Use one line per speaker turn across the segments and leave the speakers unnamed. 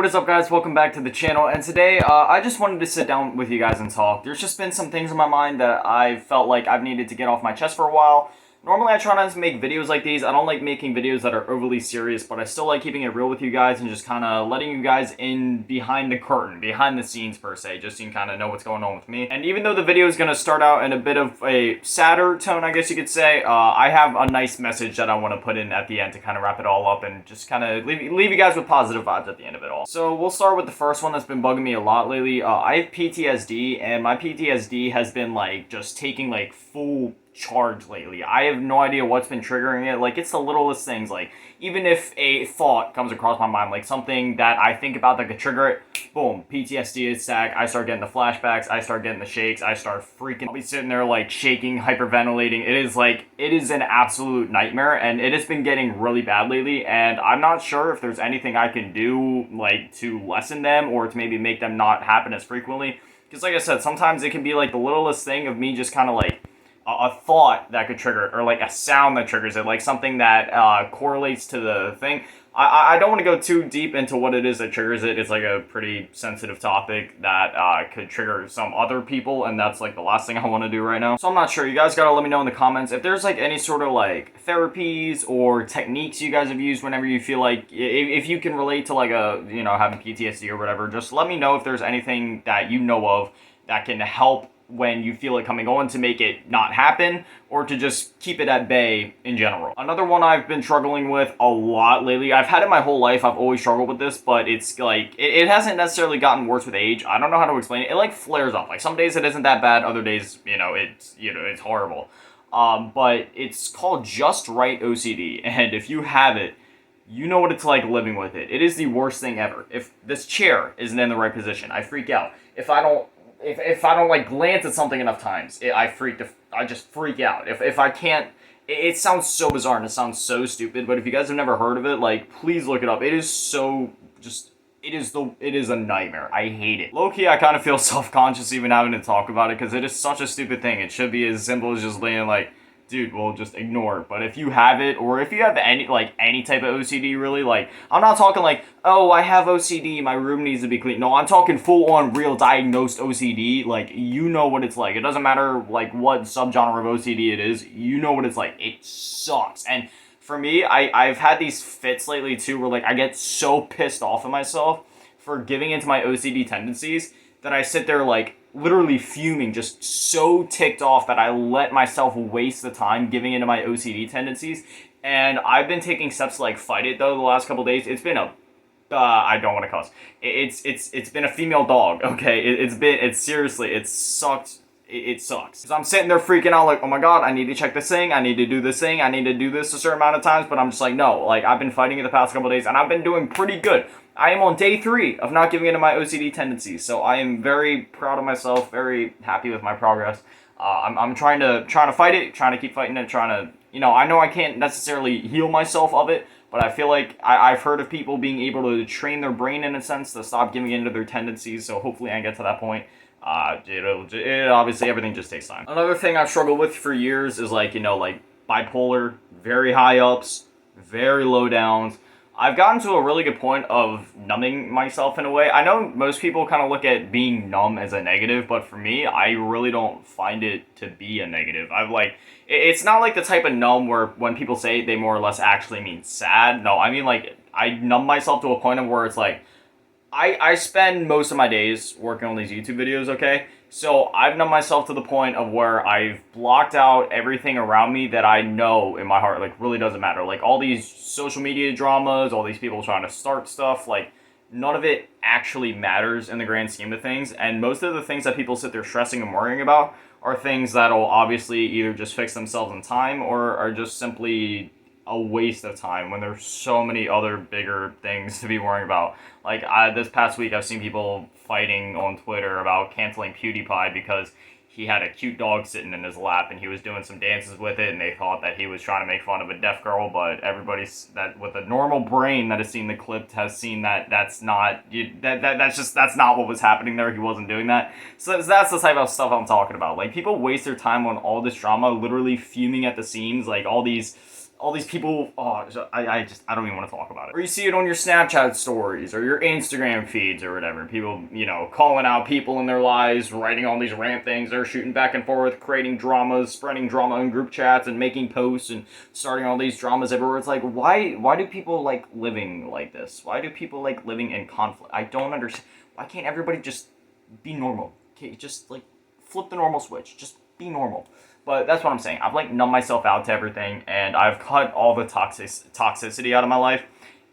what is up guys? Welcome back to the channel, and today I just wanted to sit down with you guys and talk. There's just been some things in my mind that I felt like I've needed to get off my chest for a while. Normally I try not to make videos like these. I don't like making videos that are overly serious, but I still like keeping it real with you guys and just kind of letting you guys in behind the curtain, behind the scenes per se, just so you kind of know what's going on with me. And even though the video is going to start out in a bit of a sadder tone, I guess you could say, I have a nice message that I want to put in at the end to kind of wrap it all up and just kind of leave you guys with positive vibes at the end of it all. So we'll start with the first one that's been bugging me a lot lately. I have PTSD, and my PTSD has been like just taking like full charge lately. I have no idea what's been triggering it. Like, it's the littlest things. Like, even if a thought comes across my mind, like something that I think about that could trigger it, boom, PTSD attack. I start getting the flashbacks. I start getting the shakes. I start freaking. I'll be sitting there like shaking, hyperventilating. It is an absolute nightmare, and it has been getting really bad lately. And I'm not sure if there's anything I can do like to lessen them or to maybe make them not happen as frequently. Because like I said, sometimes it can be like the littlest thing of me just kind of like a thought that could trigger it, or like a sound that triggers it, like something that correlates to the thing. I don't want to go too deep into what it is that triggers it. It's like a pretty sensitive topic that could trigger some other people, and that's like the last thing I want to do right now. So I'm not sure. You guys gotta let me know in the comments if there's like any sort of like therapies or techniques you guys have used whenever you feel like, if you can relate to like having PTSD or whatever. Just let me know if there's anything that you know of that can help when you feel it coming on, to make it not happen or to just keep it at bay in general. Another one I've been struggling with a lot lately. I've had it my whole life. I've always struggled with this, but it's like it hasn't necessarily gotten worse with age. I don't know how to explain it. It like flares up. Like some days it isn't that bad, other days it's horrible. But it's called Just Right OCD, and if you have it, you know what it's like living with it. It is the worst thing ever. If this chair isn't in the right position, I freak out. If I don't like glance at something enough times, I just freak out. If I can't, it sounds so bizarre and it sounds so stupid, but if you guys have never heard of it, like, please look it up. It is so it is a nightmare. I hate it. Low-key, I kind of feel self-conscious even having to talk about it, because it is such a stupid thing. It should be as simple as just being like, dude, well, just ignore it. But if you have it, or if you have any type of OCD, really, like, I'm not talking like, oh, I have OCD, my room needs to be clean. No, I'm talking full-on, real diagnosed OCD. Like, you know what it's like. It doesn't matter, like, what subgenre of OCD it is. You know what it's like. It sucks. And for me, I've had these fits lately, too, where, like, I get so pissed off at myself for giving into my OCD tendencies that I sit there, like, literally fuming, just so ticked off that I let myself waste the time giving into my OCD tendencies. And I've been taking steps to like fight it though the last couple days. It's been I don't want to cuss. It's been a female dog. Okay, it's seriously, it sucked. It sucks. So I'm sitting there freaking out like, oh my god, I need to check this thing, I need to do this thing, I need to do this a certain amount of times, but I'm just like, no, like, I've been fighting it the past couple days, and I've been doing pretty good. I am on day 3 of not giving into my OCD tendencies, so I am very proud of myself, very happy with my progress. I'm trying to fight it, trying to keep fighting it, trying to, I know I can't necessarily heal myself of it, but I feel like I've heard of people being able to train their brain in a sense to stop giving into their tendencies, so hopefully I get to that point. Obviously everything just takes time. Another thing I've struggled with for years is like bipolar, very high ups, very low downs. I've gotten to a really good point of numbing myself in a way. I know most people kind of look at being numb as a negative, but for me, I really don't find it to be a negative. It's not like the type of numb where when people say they more or less actually mean sad. No, I mean like I numb myself to a point of where it's like, I spend most of my days working on these YouTube videos, okay? So I've numbed myself to the point of where I've blocked out everything around me that I know in my heart, like, really doesn't matter. Like, all these social media dramas, all these people trying to start stuff, like, none of it actually matters in the grand scheme of things. And most of the things that people sit there stressing and worrying about are things that'll obviously either just fix themselves in time or are just simply a waste of time when there's so many other bigger things to be worrying about. Like, this past week I've seen people fighting on Twitter about canceling PewDiePie because he had a cute dog sitting in his lap and he was doing some dances with it, and they thought that he was trying to make fun of a deaf girl, but everybody that with a normal brain that has seen the clip has seen that that's not what was happening there. He wasn't doing that. So that's the type of stuff I'm talking about. Like, people waste their time on all this drama, literally fuming at the seams, like all these all these people, I don't even want to talk about it. Or you see it on your Snapchat stories or your Instagram feeds or whatever. People, calling out people in their lives, writing all these rant things. They're shooting back and forth, creating dramas, spreading drama in group chats and making posts and starting all these dramas everywhere. It's like, why do people like living like this? Why do people like living in conflict? I don't understand. Why can't everybody just be normal? Okay, just like flip the normal switch. Just be normal. But that's what I'm saying. I've like numbed myself out to everything, and I've cut all the toxicity out of my life.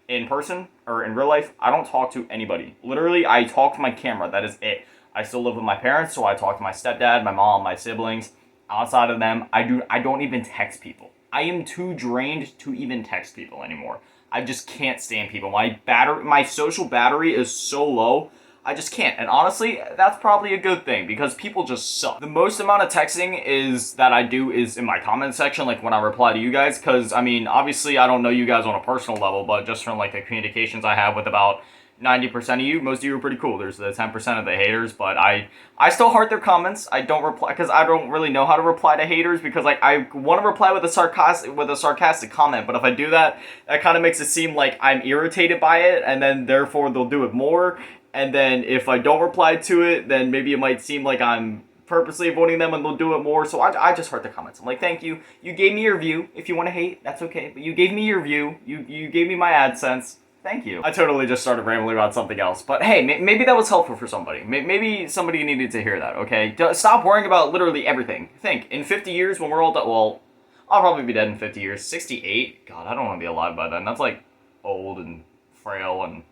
In person or in real life, I don't talk to anybody. Literally, I talk to my camera. That is it. I still live with my parents, so I talk to my stepdad, my mom, my siblings. Outside of them, I don't even text people. I am too drained to even text people anymore. I just can't stand people. My social battery is so low. I just can't. And honestly, that's probably a good thing because people just suck. The most amount of texting that I do is in my comment section, like when I reply to you guys. Because, I mean, obviously I don't know you guys on a personal level, but just from like the communications I have with about 90% of you, most of you are pretty cool. There's the 10% of the haters, but I still heart their comments. I don't reply because I don't really know how to reply to haters because like I want to reply with a sarcastic comment, but if I do that, that kind of makes it seem like I'm irritated by it, and then therefore they'll do it more. And then if I don't reply to it, then maybe it might seem like I'm purposely avoiding them and they'll do it more. So I just heart the comments. I'm like, thank you. You gave me your view. If you want to hate, that's okay. But you gave me your view. You gave me my AdSense. Thank you. I totally just started rambling about something else. But hey, maybe that was helpful for somebody. Maybe somebody needed to hear that, okay? Stop worrying about literally everything. Think, in 50 years when we're all done, well, I'll probably be dead in 50 years. 68? God, I don't want to be alive by then. That's like old and frail and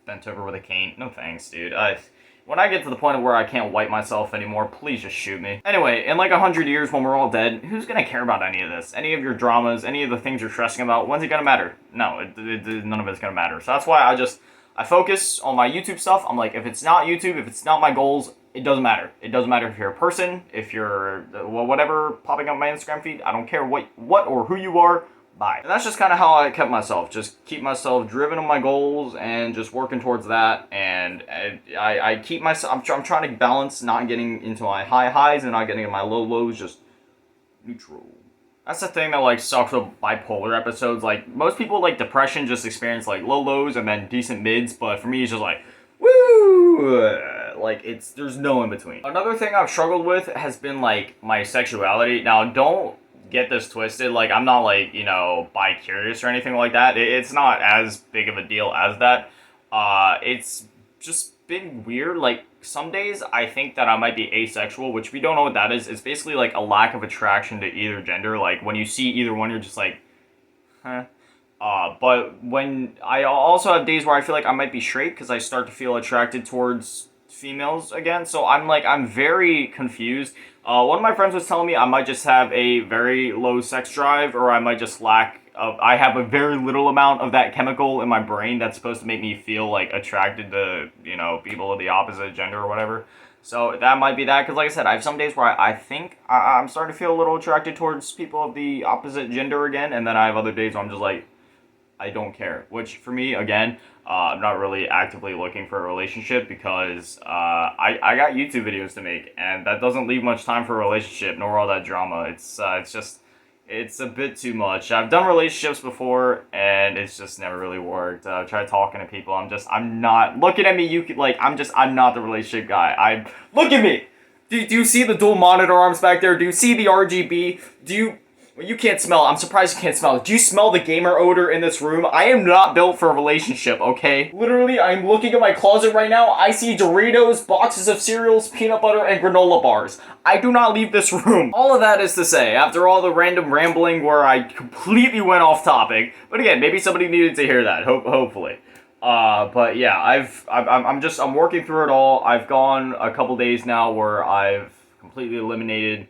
bent over with a cane. No thanks, dude. When I get to the point of where I can't wipe myself anymore, please just shoot me. Anyway, in like 100 years when we're all dead, who's gonna care about any of this? Any of your dramas, any of the things you're stressing about? When's it gonna matter? No, none of it's gonna matter. So that's why I focus on my YouTube stuff. I'm like, if it's not YouTube, if it's not my goals, it doesn't matter. It doesn't matter if you're a person, if you're, whatever, popping up my Instagram feed. I don't care what or who you are. Bye. And that's just kind of how I kept myself. Just keep myself driven on my goals and just working towards that. And I keep myself, I'm trying to balance not getting into my high highs and not getting into my low lows, just neutral. That's the thing that like sucks with bipolar episodes. Like most people like depression just experience like low lows and then decent mids. But for me, it's just like, woo! Like there's no in between. Another thing I've struggled with has been like my sexuality. Now don't get this twisted, like I'm not like bi-curious or anything like that. It's not as big of a deal as that. It's just been weird. Like some days I think that I might be asexual, which if you don't know what that is, it's basically like a lack of attraction to either gender. Like when you see either one, you're just like, huh. But when I also have days where I feel like I might be straight because I start to feel attracted towards females again. So I'm very confused. One of my friends was telling me I might just have a very low sex drive, or I might just I have a very little amount of that chemical in my brain that's supposed to make me feel like attracted to, people of the opposite gender or whatever. So that might be that, because like I said, I have some days where I think I'm starting to feel a little attracted towards people of the opposite gender again, and then I have other days where I'm just like, I don't care. Which for me, again, I'm not really actively looking for a relationship because I got YouTube videos to make, and that doesn't leave much time for a relationship, nor all that drama. It's a bit too much. I've done relationships before, and it's just never really worked. I've tried talking to people. I'm not looking at me. I'm not the relationship guy. Look at me. Do you see the dual monitor arms back there? Do you see the RGB? Well, you can't smell. I'm surprised you can't smell it. Do you smell the gamer odor in this room? I am not built for a relationship, okay? Literally, I'm looking at my closet right now. I see Doritos, boxes of cereals, peanut butter, and granola bars. I do not leave this room. All of that is to say, after all the random rambling where I completely went off topic, but again, maybe somebody needed to hear that, hopefully. But yeah, I'm working through it all. I've gone a couple days now where I've completely eliminated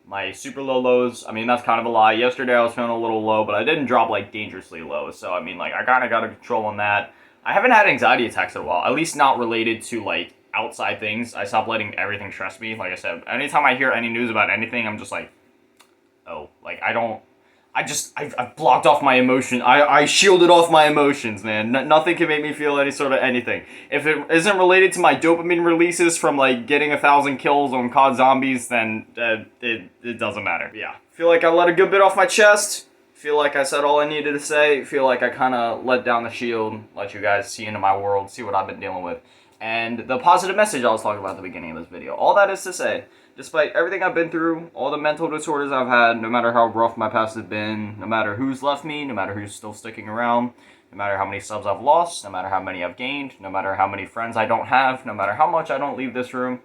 my super low lows. I mean, that's kind of a lie. Yesterday I was feeling a little low, but I didn't drop like dangerously low. So I mean, like I kind of got a control on that. I haven't had anxiety attacks in a while, at least not related to like outside things. I stopped letting everything stress me. Like I said, anytime I hear any news about anything, I'm just like, oh, like I've blocked off my emotion. I shielded off my emotions, man. Nothing can make me feel any sort of anything. If it isn't related to my dopamine releases from like getting 1,000 kills on COD Zombies, then it doesn't matter. Yeah. Feel like I let a good bit off my chest. Feel like I said all I needed to say. Feel like I kind of let down the shield, let you guys see into my world, see what I've been dealing with. And the positive message I was talking about at the beginning of this video. All that is to say, despite everything I've been through, all the mental disorders I've had, no matter how rough my past has been, no matter who's left me, no matter who's still sticking around, no matter how many subs I've lost, no matter how many I've gained, no matter how many friends I don't have, no matter how much I don't leave this room,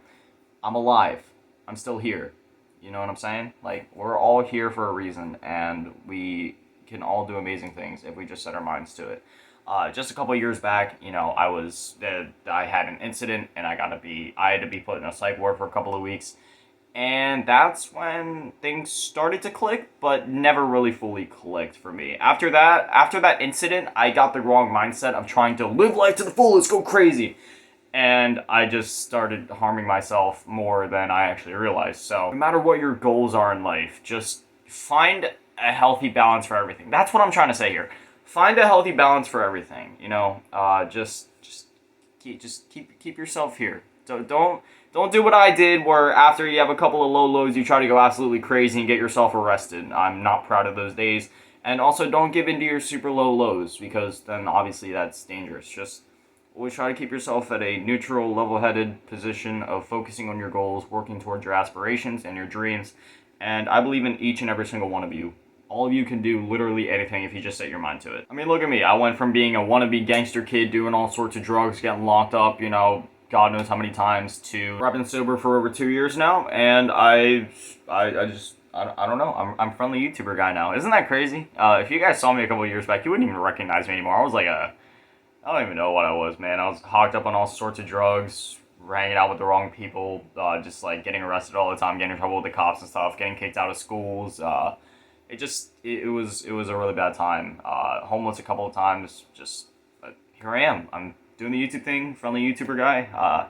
I'm alive. I'm still here. You know what I'm saying? Like, we're all here for a reason, and we can all do amazing things if we just set our minds to it. Just a couple years back, you know, I had an incident, and I had to be put in a psych ward for a couple of weeks, and that's when things started to click, but never really fully clicked for me. After that incident, I got the wrong mindset of trying to live life to the fullest, go crazy. And I just started harming myself more than I actually realized. So no matter what your goals are in life, just find a healthy balance for everything. That's what I'm trying to say here. Find a healthy balance for everything. You know, just keep yourself here. So don't do what I did, where after you have a couple of low lows, you try to go absolutely crazy and get yourself arrested. I'm not proud of those days. And also, don't give in to your super low lows, because then obviously that's dangerous. Just always try to keep yourself at a neutral, level-headed position of focusing on your goals, working towards your aspirations and your dreams. And I believe in each and every single one of you. All of you can do literally anything if you just set your mind to it. I mean, look at me. I went from being a wannabe gangster kid doing all sorts of drugs, getting locked up, you know, God knows how many times, to I've been sober for over 2 years now, and I don't know. I'm a friendly YouTuber guy now. Isn't that crazy? If you guys saw me a couple of years back, you wouldn't even recognize me anymore. I was like I don't even know what I was, man. I was hocked up on all sorts of drugs, hanging out with the wrong people, just like getting arrested all the time, getting in trouble with the cops and stuff, getting kicked out of schools. It was a really bad time. Homeless a couple of times. But here I am. I'm doing the YouTube thing, friendly YouTuber guy.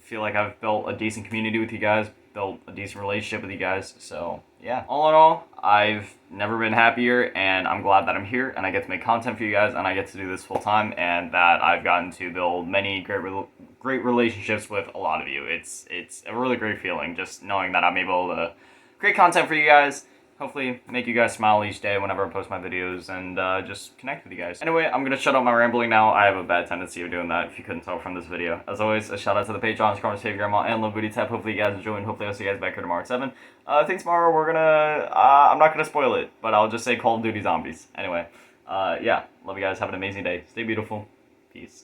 Feel like I've built a decent community with you guys, built a decent relationship with you guys. So yeah, all in all, I've never been happier, and I'm glad that I'm here and I get to make content for you guys, and I get to do this full time, and that I've gotten to build many great relationships with a lot of you. It's a really great feeling just knowing that I'm able to create content for you guys. Hopefully make you guys smile each day whenever I post my videos, and just connect with you guys. Anyway, I'm going to shut up my rambling now. I have a bad tendency of doing that, if you couldn't tell from this video. As always, a shout out to the Patreons, Carmen, Save Grandma, and Love Booty Tap. Hopefully you guys enjoy, and hopefully I'll see you guys back here tomorrow at 7. I think tomorrow we're going to, I'm not going to spoil it, but I'll just say Call of Duty Zombies. Anyway, yeah, love you guys. Have an amazing day. Stay beautiful. Peace.